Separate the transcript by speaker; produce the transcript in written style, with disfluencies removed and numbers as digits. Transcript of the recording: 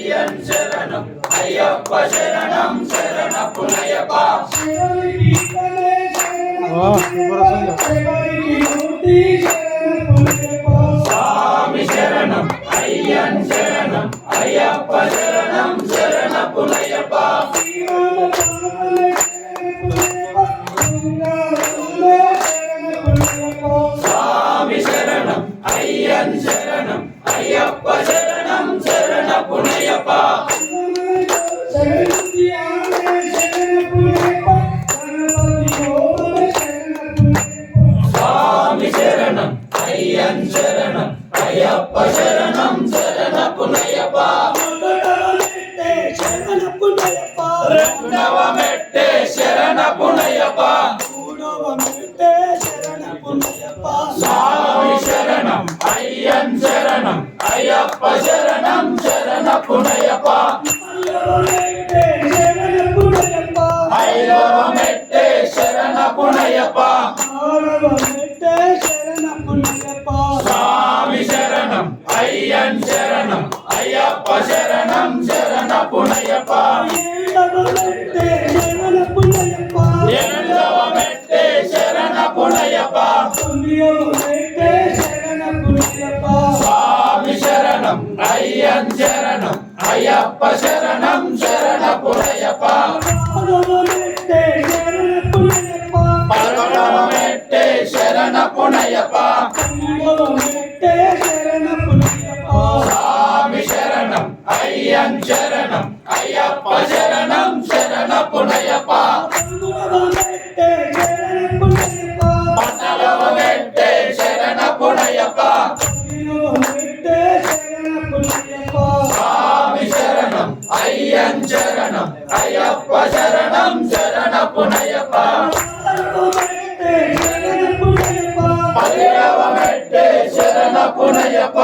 Speaker 1: అయ్యన్ శరణం అయ్యప్ప శరణం శరణ పునయప స్వామి శరణం అయ్యన్ శరణం అయ్యప్ప శరణం శరణ పునయప స్వామి శరణం అయ్యన్ శరణం అయ్యప్ప శరణం శరణ పునయప స్వామి శరణం అయ్యన్ శరణం అయ్యప్ప శరణం శరణ పునయప రెండవ మెట్టే శరణ పునయప స్వామి శరణం అయ్యన్ శరణం అయ్యప్ప శరణం శరణ పునయప ఐదవ మెట్టే శరణ పునయప స్వామి శరణం అయ్యన్ శరణం అయ్యప్ప శరణం శరణ పునయప ఎనిమిదవ మెట్టే శరణ పునయప స్వామి శరణం అయ్యన్ శరణం అయ్యప్ప శరణం శరణ పునయప పదకొండవ మెట్టే శరణ పునయప స్వామి శరణం అయ్యన్ శరణం అయ్యప్ప శరణం శరణ పునయప పద్నాలుగవ మెట్టే శరణ పునయప స్వామి శరణం అయ్యన్ శరణం అయ్యప్ప శరణం శరణ పునయప పదిహేడవ మెట్టే శరణ పునయప